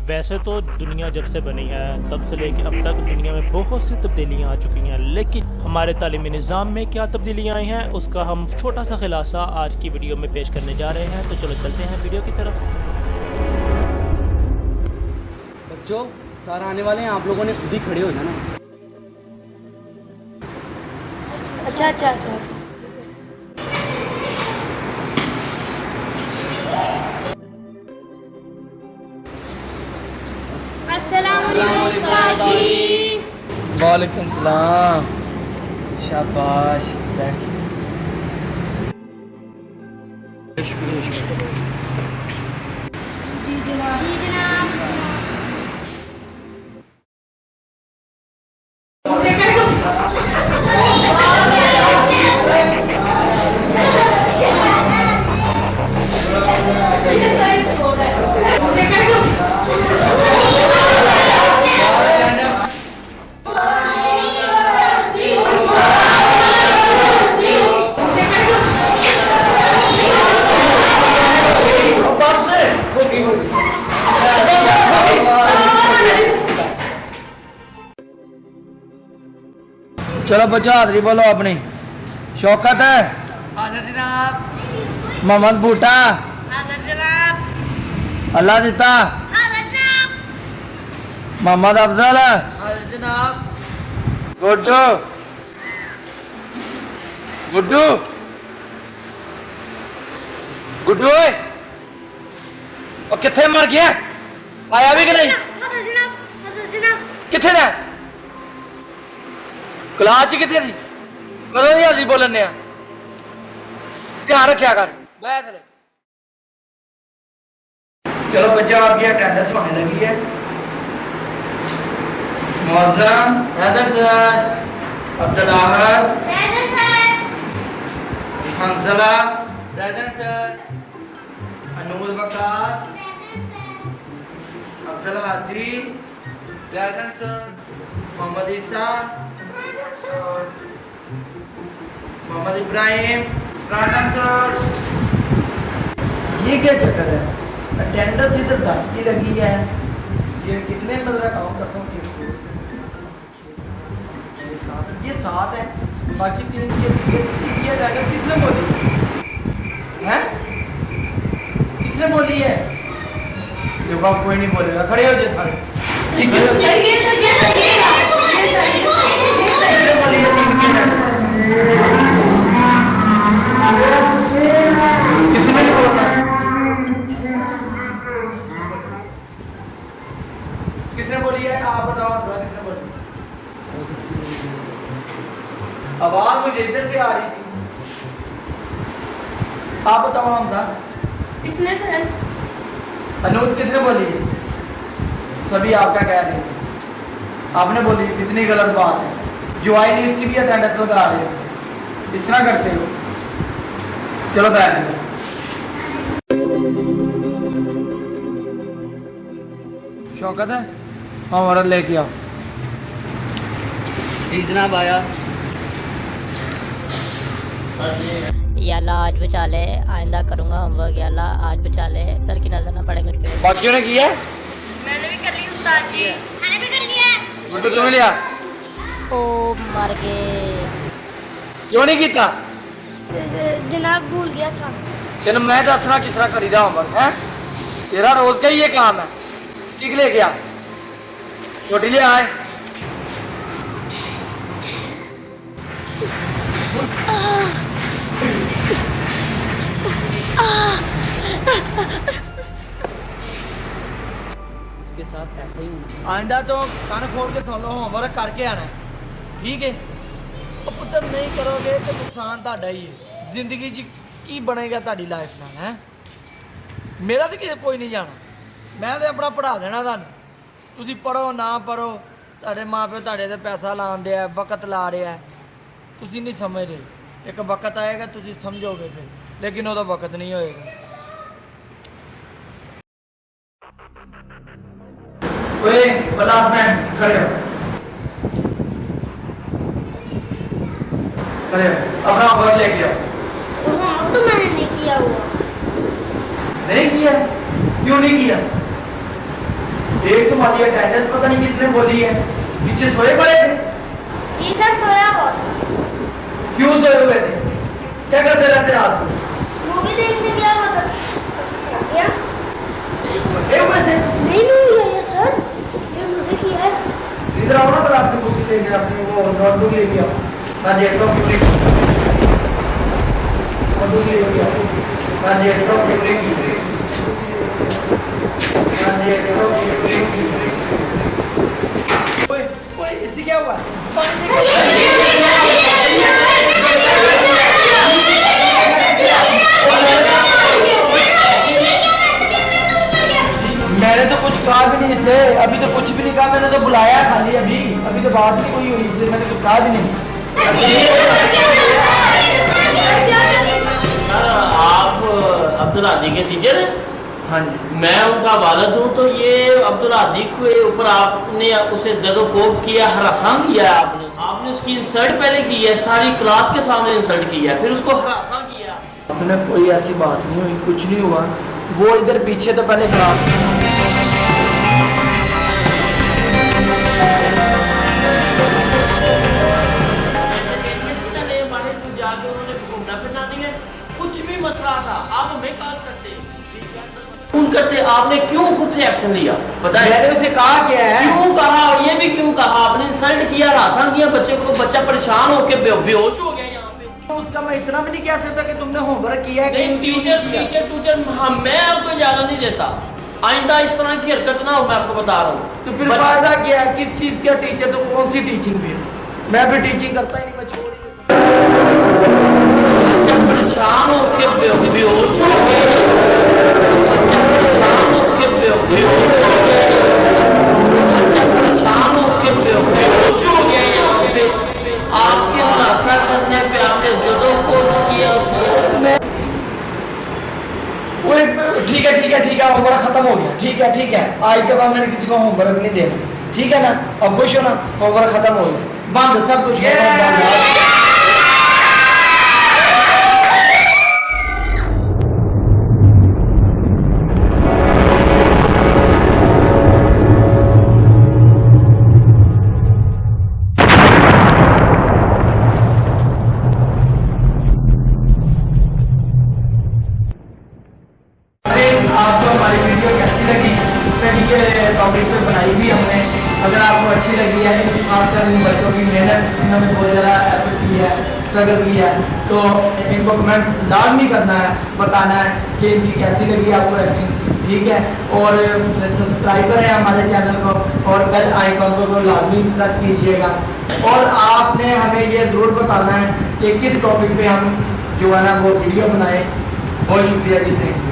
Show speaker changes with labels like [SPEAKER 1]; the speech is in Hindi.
[SPEAKER 1] वैसे तो दुनिया जब से बनी है तब से लेकर अब तक दुनिया में बहुत सी तब्दीलियाँ आ चुकी हैं, लेकिन हमारे तालीमी निज़ाम में क्या तब्दीलियाँ आई हैं उसका हम छोटा सा खुलासा आज की वीडियो में पेश करने जा रहे हैं। तो चलो चलते हैं वीडियो की तरफ।
[SPEAKER 2] बच्चों सर आने वाले हैं, आप लोगों ने खुद ही खड़े हो जाना।
[SPEAKER 3] अच्छा अच्छा अच्छा।
[SPEAKER 2] वालेकुम सलाम। शाबाश, बैठ।
[SPEAKER 3] जी जनाब। जी जनाब।
[SPEAKER 2] चलो बच्चों हाजरी बोलो अपनी। शौकत है
[SPEAKER 4] हाज़िर जनाब।
[SPEAKER 2] मोहम्मद बूटा
[SPEAKER 3] हाज़िर जनाब।
[SPEAKER 2] अल्लाह दिता
[SPEAKER 3] हाज़िर जनाब।
[SPEAKER 2] मोहम्मद अफजल
[SPEAKER 4] हाज़िर जनाब।
[SPEAKER 2] गुड्डू गुड्डू गुड्डू ओए और किथे मर गया? आया भी कि नहीं?
[SPEAKER 3] हाज़िर जनाब। हाज़िर जनाब।
[SPEAKER 2] किथे ने क्लास च किथे दी? कदों दी हाजरी बोलन ने? ध्यान रखा कर। बैठ ले। चलो बच्चों आपकी अटेंडेंस होने लगी है। Muazzam present sir. Abdul Ahad
[SPEAKER 3] present sir.
[SPEAKER 2] Hansla
[SPEAKER 4] present sir.
[SPEAKER 2] Anoor Waqas Abdul Hadi
[SPEAKER 4] present sir.
[SPEAKER 2] Mohammad Isa Mohammad Ibrahim
[SPEAKER 4] present sir.
[SPEAKER 2] ये क्या चक्कर है? अटेंडेंस इधर 10 की लगी है। ये कितने मतलब काउंट करता हूँ? 7 है, बाकी 3 ये जाकर किसने बोली है? किसने बोली है? देखो आप कोई नहीं बोलेगा, खड़े हो जाए सारे। किसने बोली है? 3 किसने नहीं बोला? किसने बोली है? आप बताओ किसने बोली? आवाज मुझे इधर से आ रही थी। आप बताओ हमजा।
[SPEAKER 3] इसने सर।
[SPEAKER 2] अनूद किसने बोली है? सभी आपका कह रहे हैं। आपने बोली कितनी गलत बात है। जो आई नहीं उसकी भी अटेंडेंस लगा रहे हो, इस तरह करते हो। चलो बैठ जाओ। शौकत है हमारा लेके आओ।
[SPEAKER 4] जी जनाब आया।
[SPEAKER 5] या अल्लाह आज बचा ले, आइंदा करूंगा होमवर्क। या अल्लाह आज बचा ले, सर की नजर ना पड़े मुझ पे।
[SPEAKER 2] बाकियों ने किया?
[SPEAKER 3] मैंने भी कर ली उस्ताद जी। मैंने भी कर लिया।
[SPEAKER 2] गुड्डू तुम्हें लिया?
[SPEAKER 5] ओ मर गए।
[SPEAKER 2] क्यों नहीं किया?
[SPEAKER 3] जनाब भूल गया था।
[SPEAKER 2] तेन मैं दसना किस तरह करी दा होमवर्क है? तेरा रोज का ही ये काम है। किक ले गया रोटी ले आए।
[SPEAKER 4] इसके साथ ऐसा ही होना।
[SPEAKER 2] आइंदा तो कान खोल के सुन लो, होमवर्क करके आना है, ठीक है? तो पुत्र नहीं करोगे तो नुकसान ਤੁਹਾਡਾ ही है। जिंदगी जी की बनेगा ਤੁਹਾਡੀ लाइफ ਨਾਲ है? मेरा तो किसी कोई नहीं जाना। मैं तो अपना पढ़ा देना ਤੁਹਾਨੂੰ। ਤੁਸੀਂ ਪੜੋ ਨਾ ਪੜੋ, ਤੁਹਾਡੇ ਮਾਪੇ ਤੁਹਾਡੇ ਤੇ ਪੈਸਾ ਲਾਉਂਦੇ ਆ, ਵਕਤ ਲਾ ਰਿਹਾ। ਤੁਸੀਂ ਨਹੀਂ ਸਮਝ ਰਹੇ। एक वक्त आएगा ਤੁਸੀਂ समझोगे फिर, लेकिन वो वक्त नहीं होएगा। ओए क्लास में खड़े हो, खड़े हो, अपना वर्क लेके आओ।
[SPEAKER 3] तो मैंने नहीं किया हुआ।
[SPEAKER 2] नहीं किया? क्यों नहीं किया? एक तुम्हारी अटेंडेंस पता नहीं किसने बोली है, पीछे सोए पड़े थे।
[SPEAKER 3] जी सर सोया हुआ था।
[SPEAKER 2] क्यों सोए हुए थे? क्या करते रहते रात को?
[SPEAKER 3] मूवी देखने गया हुआ था। बस आ गया।
[SPEAKER 2] सोए हुए थे।
[SPEAKER 3] नहीं मूवी है सर, ये मुझे किया है।
[SPEAKER 2] इधर आओ ना, तो आपकी बुक ले गया, अपनी वो नोटबुक ले लिया। मैं देखता हूँ क्यों नोटबुक ले लिया। मैं देखता हूँ क्यों नहीं। मैं देखता हूँ क्यों नहीं। ओए ओए, इससे क्या हुआ? मैंने तो कुछ कहा भी नहीं इसे, अभी तो कुछ भी नहीं कहा, मैंने तो बुलाया खाली अभी तो बात नहीं हुई इससे, मैंने कुछ कहा भी नहीं।
[SPEAKER 6] आप अब्दुल हादी के टीचर हैं?
[SPEAKER 2] हाँ जी।
[SPEAKER 6] मैं उनका वालिद हूँ। तो ये अब्दुल हादी के ऊपर आपने उसे ज़द-ओ-कोब किया, हरासान किया है आपने उसकी इंसल्ट पहले की है, सारी क्लास के सामने इंसल्ट किया, फिर उसको हरासान किया।
[SPEAKER 2] उसने कोई ऐसी बात नहीं हुई, कुछ नहीं हुआ। वो इधर पीछे तो पहले क्लास
[SPEAKER 6] जाके उन्होंने घूमना फिरना नहीं है, कुछ भी मसला था आप हमें कॉल करते फोन करते, आपने क्यों खुद से एक्शन लिया? पता है
[SPEAKER 2] मैंने उसे कहा क्या है?
[SPEAKER 6] क्यों कहा? और ये भी क्यों कहा? आपने इंसल्ट किया, हरासान किया बच्चे को, तो बच्चा परेशान होकर बेहोश हो गया यहाँ पे।
[SPEAKER 2] उसका मैं इतना भी नहीं कह सकता कि तुमने होमवर्क किया है।
[SPEAKER 6] नहीं टीचर मैं आपको इजाजत नहीं देता, आइंदा इस तरह की हरकत ना हो, मैं आपको बता रहा हूँ।
[SPEAKER 2] तो फिर फायदा क्या है? किस चीज का टीचर? तो कौन सी टीचिंग? फिर मैं भी टीचिंग करता ही नहीं, मैं छोड़ ही
[SPEAKER 6] परेशान होकर बेहोश हो गए, परेशान होकर बेहोश हो गए, परेशान होकर बेहोश हो गए यहाँ पे। आपके खुलासा करने पे आपने ज़द-ओ-कोब किया उसको।
[SPEAKER 2] ठीक है, होमवर्क खत्म हो गया। ठीक है, आज के बाद मैंने किसी को होमवर्क नहीं देना, ठीक है ना? अब खुश हो ना? होमवर्क खत्म हो गया, बंद सब कुछ। आपको हमारी वीडियो कैसी लगी, स्टडी के टॉपिक पे बनाई हुई हमने। अगर आपको अच्छी लगी है, खासकर इन बच्चों की मेहनत, इन्होंने बहुत ज़्यादा एफर्ट किया है, स्ट्रगल किया है, तो इनको कमेंट लाजमी करना है, बताना है कि इनकी कैसी लगी आपको एक्टिंग, ठीक है? और सब्सक्राइब करें हमारे चैनल को और बेल आइकॉन को लाजमी प्रेस कीजिएगा। और आपने हमें ये ज़रूर बताना है कि किस टॉपिक पे हम जो है ना वो वीडियो बनाएं। बहुत शुक्रिया जी, थैंक यू।